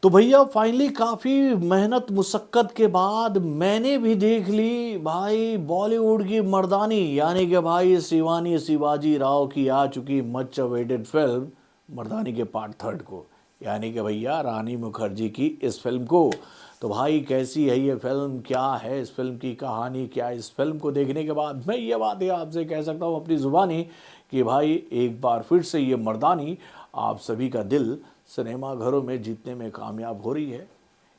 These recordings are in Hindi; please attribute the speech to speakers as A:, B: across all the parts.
A: तो भैया फाइनली काफ़ी मेहनत मुशक्क़त के बाद मैंने भी देख ली भाई बॉलीवुड की मर्दानी यानी कि भाई शिवानी शिवाजी राव की आ चुकी मच अवेटेड फिल्म मर्दानी के पार्ट थर्ड को, यानी कि भैया रानी मुखर्जी की इस फिल्म को। तो भाई कैसी है ये फिल्म, क्या है इस फिल्म की कहानी, क्या इस फिल्म को देखने के बाद मैं ये बात है आपसे कह सकता हूँ अपनी ज़ुबानी कि भाई एक बार फिर से ये मर्दानी आप सभी का दिल सिनेमा घरों में जीतने में कामयाब हो रही है।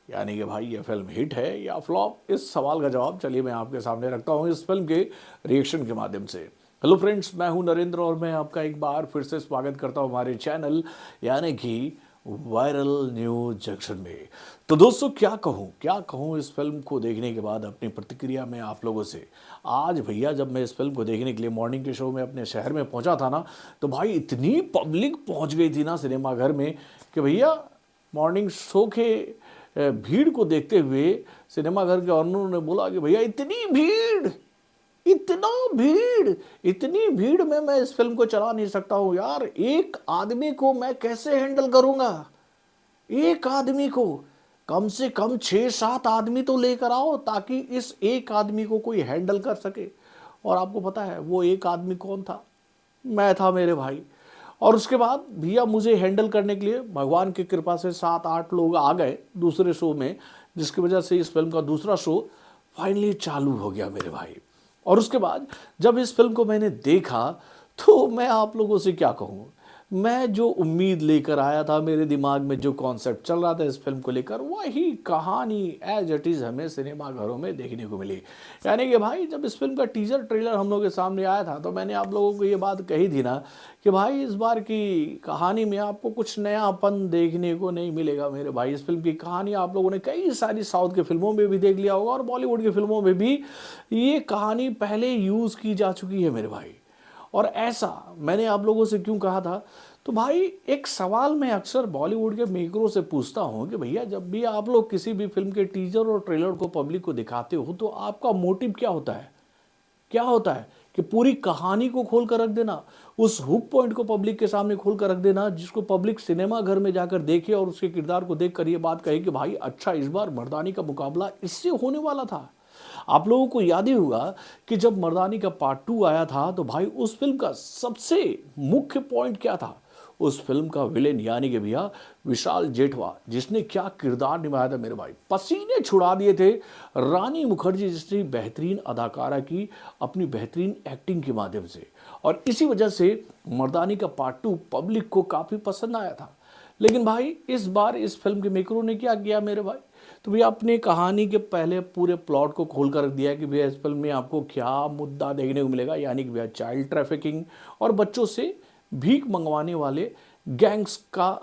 A: यानी कि भाई ये फिल्म हिट है या फ्लॉप, इस सवाल का जवाब चलिए मैं आपके सामने रखता हूँ इस फिल्म के रिएक्शन के माध्यम से। हेलो फ्रेंड्स, मैं हूँ नरेंद्र और मैं आपका एक बार फिर से स्वागत करता हूँ हमारे चैनल यानी कि वायरल न्यूज जंक्शन में। तो दोस्तों क्या कहूँ इस फिल्म को देखने के बाद अपनी प्रतिक्रिया में आप लोगों से। आज भैया जब मैं इस फिल्म को देखने के लिए मॉर्निंग के शो में अपने शहर में पहुंचा था ना, तो भाई इतनी पब्लिक पहुंच गई थी ना सिनेमा घर में कि भैया मॉर्निंग शो के भीड़ को देखते हुए सिनेमा घर के ऑनर ने बोला कि भैया इतनी भीड़, इतना भीड़, इतनी भीड़ में मैं इस फिल्म को चला नहीं सकता हूँ यार। एक आदमी को मैं कैसे हैंडल करूंगा, एक आदमी को कम से कम 6-7 आदमी तो लेकर आओ ताकि इस एक आदमी को कोई हैंडल कर सके। और आपको पता है वो एक आदमी कौन था? मैं था मेरे भाई। और उसके बाद भैया मुझे हैंडल करने के लिए भगवान की कृपा से 7-8 लोग आ गए दूसरे शो में, जिसकी वजह से इस फिल्म का दूसरा शो फाइनली चालू हो गया मेरे भाई। और उसके बाद जब इस फिल्म को मैंने देखा तो मैं आप लोगों से क्या कहूँ, मैं जो उम्मीद लेकर आया था, मेरे दिमाग में जो कॉन्सेप्ट चल रहा था इस फिल्म को लेकर, वही कहानी एज इट इज़ हमें सिनेमा घरों में देखने को मिली। यानी कि भाई जब इस फिल्म का टीजर ट्रेलर हम लोगों के सामने आया था तो मैंने आप लोगों को ये बात कही थी ना कि भाई इस बार की कहानी में आपको कुछ नयापन देखने को नहीं मिलेगा मेरे भाई। इस फिल्म की कहानी आप लोगों ने कई सारी साउथ की फिल्मों में भी देख लिया होगा और बॉलीवुड की फिल्मों में भी ये कहानी पहले यूज़ की जा चुकी है मेरे भाई। और ऐसा मैंने आप लोगों से क्यों कहा था, तो भाई एक सवाल मैं अक्सर बॉलीवुड के मेकरों से पूछता हूँ कि भैया जब भी आप लोग किसी भी फिल्म के टीजर और ट्रेलर को पब्लिक को दिखाते हो तो आपका मोटिव क्या होता है? क्या होता है कि पूरी कहानी को खोल कर रख देना, उस हुक पॉइंट को पब्लिक के सामने खोल कर रख देना जिसको पब्लिक सिनेमा घर में जाकर देखे और उसके किरदार को देख कर ये बात कहे कि भाई अच्छा इस बार मर्दानी का मुकाबला इससे होने वाला था। आप लोगों को याद ही होगा कि जब मर्दानी का पार्ट 2 आया था तो भाई उस फिल्म का सबसे मुख्य पॉइंट क्या था? उस फिल्म का विलेन यानी कि भैया विशाल जेठवा, जिसने क्या किरदार निभाया था मेरे भाई, पसीने छुड़ा दिए थे रानी मुखर्जी जैसी बेहतरीन अदाकारा की अपनी बेहतरीन एक्टिंग के माध्यम से। और इसी वजह से मर्दानी का पार्ट 2 पब्लिक को काफ़ी पसंद आया था। लेकिन भाई इस बार इस फिल्म के मेकरों ने क्या किया मेरे भाई, तो भैया अपनी कहानी के पहले पूरे प्लॉट को खोल कर रख दिया कि भैया इस फिल्म में आपको क्या मुद्दा देखने को मिलेगा, यानी कि भैया चाइल्ड ट्रैफिकिंग और बच्चों से भीख मंगवाने वाले गैंग्स का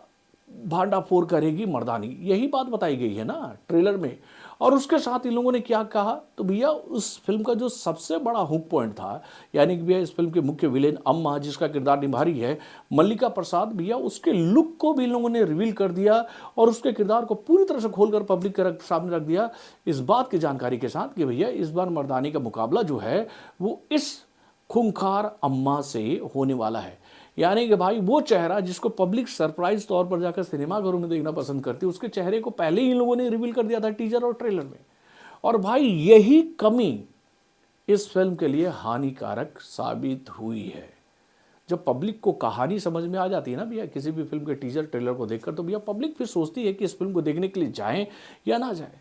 A: भांडाफोड़ करेगी मर्दानी, यही बात बताई गई है ना ट्रेलर में। और उसके साथ इन लोगों ने क्या कहा, तो भैया उस फिल्म का जो सबसे बड़ा हुक पॉइंट था यानी कि भैया इस फिल्म के मुख्य विलेन अम्मा जिसका किरदार निभा रही है मल्लिका प्रसाद, भैया उसके लुक को भी इन लोगों ने रिवील कर दिया और उसके किरदार को पूरी तरह से खोलकर पब्लिक के सामने रख दिया इस बात की जानकारी के साथ कि भैया इस बार मर्दानी का मुकाबला जो है वो इस खूंखार अम्मा से होने वाला है। यानी कि भाई वो चेहरा जिसको पब्लिक सरप्राइज तौर पर जाकर सिनेमा घरों में देखना पसंद करती है, उसके चेहरे को पहले ही इन लोगों ने रिवील कर दिया था टीजर और ट्रेलर में। और भाई यही कमी इस फिल्म के लिए हानिकारक साबित हुई है। जब पब्लिक को कहानी समझ में आ जाती है ना भैया किसी भी फिल्म के टीजर ट्रेलर को देखकर, तो भैया पब्लिक फिर सोचती है कि इस फिल्म को देखने के लिए जाएं या ना जाएं।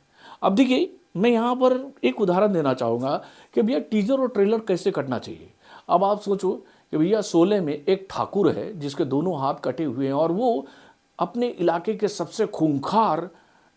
A: अब देखिए मैं यहाँ पर एक उदाहरण देना चाहूँगा कि भैया टीजर और ट्रेलर कैसे कटना चाहिए। अब आप सोचो कि भैया शोले में एक ठाकुर है जिसके दोनों हाथ कटे हुए हैं और वो अपने इलाके के सबसे खूंखार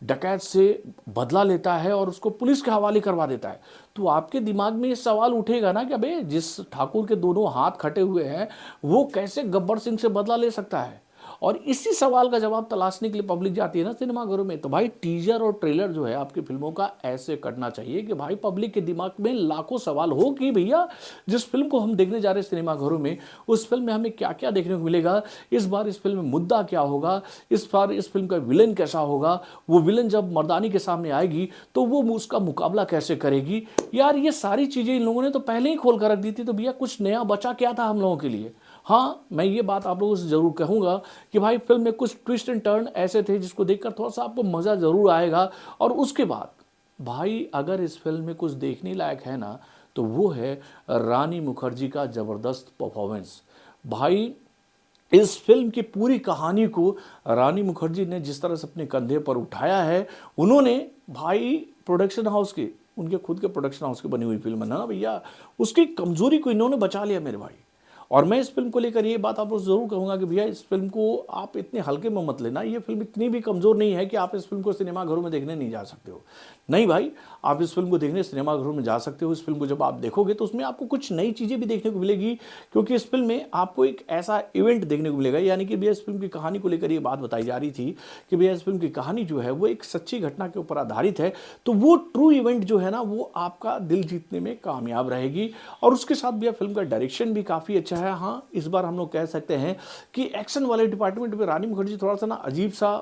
A: डकैत से बदला लेता है और उसको पुलिस के हवाले करवा देता है। तो आपके दिमाग में ये सवाल उठेगा ना कि अबे जिस ठाकुर के दोनों हाथ कटे हुए हैं वो कैसे गब्बर सिंह से बदला ले सकता है? और इसी सवाल का जवाब तलाशने के लिए पब्लिक जाती है ना सिनेमाघरों में। तो भाई टीजर और ट्रेलर जो है आपकी फिल्मों का ऐसे कटना चाहिए कि भाई पब्लिक के दिमाग में लाखों सवाल हो कि भैया जिस फिल्म को हम देखने जा रहे हैं सिनेमाघरों में उस फिल्म में हमें क्या क्या देखने को मिलेगा, इस बार इस फिल्म में मुद्दा क्या होगा, इस बार इस फिल्म का विलन कैसा होगा, वो विलन जब मर्दानी के सामने आएगी तो वो उसका मुकाबला कैसे करेगी। यार ये सारी चीज़ें इन लोगों ने तो पहले ही खोल कर रख दी थी, तो भैया कुछ नया बचा क्या था हम लोगों के लिए? हाँ, मैं ये बात आप लोगों से ज़रूर कहूँगा कि भाई फ़िल्म में कुछ ट्विस्ट एंड टर्न ऐसे थे जिसको देखकर थोड़ा-सा आपको मज़ा ज़रूर आएगा। और उसके बाद भाई अगर इस फ़िल्म में कुछ देखने लायक है ना, तो वो है रानी मुखर्जी का ज़बरदस्त परफ़ॉर्मेंस। भाई इस फ़िल्म की पूरी कहानी को रानी मुखर्जी ने जिस तरह से अपने कंधे पर उठाया है, उन्होंने भाई प्रोडक्शन हाउस की, उनके खुद के प्रोडक्शन हाउस की बनी हुई फ़िल्म है ना भैया, उसकी कमज़ोरी को इन्होंने बचा लिया मेरे भाई। और मैं इस फ़िल्म को लेकर ये बात आप लोग ज़रूर कहूँगा कि भैया इस फ़िल्म को आप इतने हल्के में मत लेना। ये फ़िल्म इतनी भी कमज़ोर नहीं है कि आप इस फ़िल्म को सिनेमाघरों में देखने नहीं जा सकते हो। नहीं भाई, आप इस फ़िल्म को देखने सिनेमाघरों में जा सकते हो। इस फ़िल्म को जब आप देखोगे तो उसमें आपको कुछ नई चीज़ें भी देखने को मिलेगी, क्योंकि इस फ़िल्म में आपको एक ऐसा इवेंट देखने को मिलेगा, यानी कि भैया इस फ़िल्म की कहानी को लेकर ये बात बताई जा रही थी कि भैया इस फ़िल्म की कहानी जो है वो एक सच्ची घटना के ऊपर आधारित है। तो वो ट्रू इवेंट जो है ना वो आपका दिल जीतने में कामयाब रहेगी। और उसके साथ भैया फ़िल्म का डायरेक्शन भी काफ़ी अच्छा है। हाँ, इस बार हम लोग कह सकते हैं कि एक्शन वाले डिपार्टमेंट में रानी मुखर्जी थोड़ा-सा ना अजीब-सा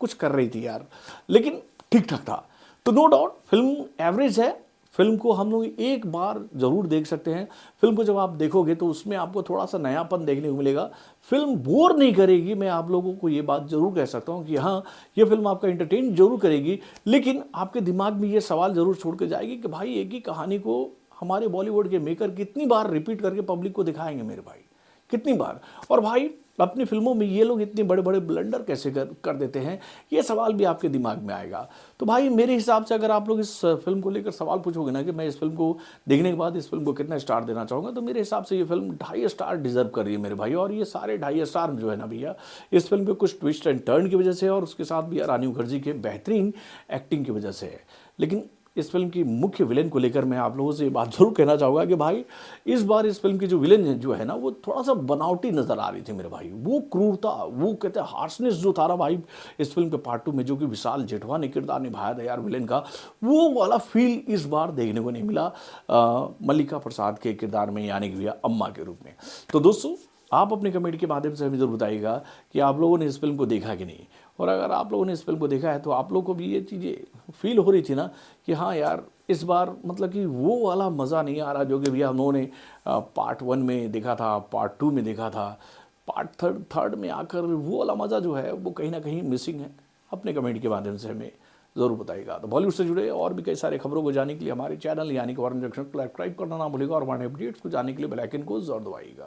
A: कुछ कर रही थी यार, लेकिन ठीक-ठाक था। तो नो डाउट फ़िल्म एवरेज है। फ़िल्म को हम लोग एक बार ज़रूर देख सकते हैं। फ़िल्म को जब आप देखोगे तो उसमें आपको थोड़ा-सा नयापन देखने को मिलेगा। फ़िल्म बोर नहीं करेगी, मैं आप लोगों को ये बात ज़रूर कह सकता हूँ कि हाँ, ये फ़िल्म आपका एंटरटेन ज़रूर करेगी, लेकिन आपके दिमाग में ये सवाल ज़रूर छोड़ के जाएगी कि भाई एक ही कहानी को हमारे बॉलीवुड के मेकर कितनी बार रिपीट करके पब्लिक को दिखाएँगे मेरे भाई, कितनी बार? और भाई अपनी फ़िल्मों में ये लोग इतने बड़े-बड़े ब्लंडर कैसे कर देते हैं, ये सवाल भी आपके दिमाग में आएगा। तो भाई मेरे हिसाब से अगर आप लोग इस फ़िल्म को लेकर सवाल पूछोगे ना कि मैं इस फ़िल्म को देखने के बाद इस फ़िल्म को कितना स्टार देना चाहूँगा, तो मेरे हिसाब से ये फ़िल्म 2.5 स्टार डिज़र्व कर रही है मेरे भाई। और ये सारे 2.5 स्टार जो है ना भैया, इस फ़िल्म के कुछ ट्विस्ट एंड टर्न की वजह से है और उसके साथ भैया रानी मुखर्जी के बेहतरीन एक्टिंग की वजह से है। लेकिन इस फ़िल्म की मुख्य विलेन को लेकर मैं आप लोगों से ये बात ज़रूर कहना चाहूँगा कि भाई इस बार इस फ़िल्म की जो विलेन है जो है ना वो थोड़ा-सा बनावटी नज़र आ रही थी मेरे भाई। वो क्रूरता, वो कहते हैं हार्शनेस जो था ना भाई इस फ़िल्म के पार्ट 2 में जो कि विशाल जेठवा ने किरदार निभाया था यार विलेन का, वो वाला फ़ील इस बार देखने को नहीं मिला मल्लिका प्रसाद के किरदार में, यानी कि भैया अम्मा के रूप में। तो दोस्तों आप अपने कमेंट के माध्यम से हमें ज़रूर बताइएगा कि आप लोगों ने इस फ़िल्म को देखा कि नहीं। और अगर आप लोगों ने इस फ़िल्म को देखा है तो आप लोगों को भी ये चीज़ें फ़ील हो रही थी ना कि हाँ यार इस बार मतलब कि वो वाला मज़ा नहीं आ रहा जो कि भैया हम लोगों ने पार्ट 1 में देखा था, पार्ट 2 में देखा था, पार्ट थर्ड में आकर वो वाला मज़ा जो है वो कहीं ना कहीं मिसिंग है। अपने कमेंट के माध्यम से हमें ज़रूर बताइएगा। तो बॉलीवुड से जुड़े और भी कई सारे खबरों को जानने के लिए हमारे चैनल यानी कि वारन जंक्शन को सब्सक्राइब करना ना भूलिएगा और हमारे अपडेट्स को जानने के लिए बेल आइकन को ज़रूर दबाइएगा।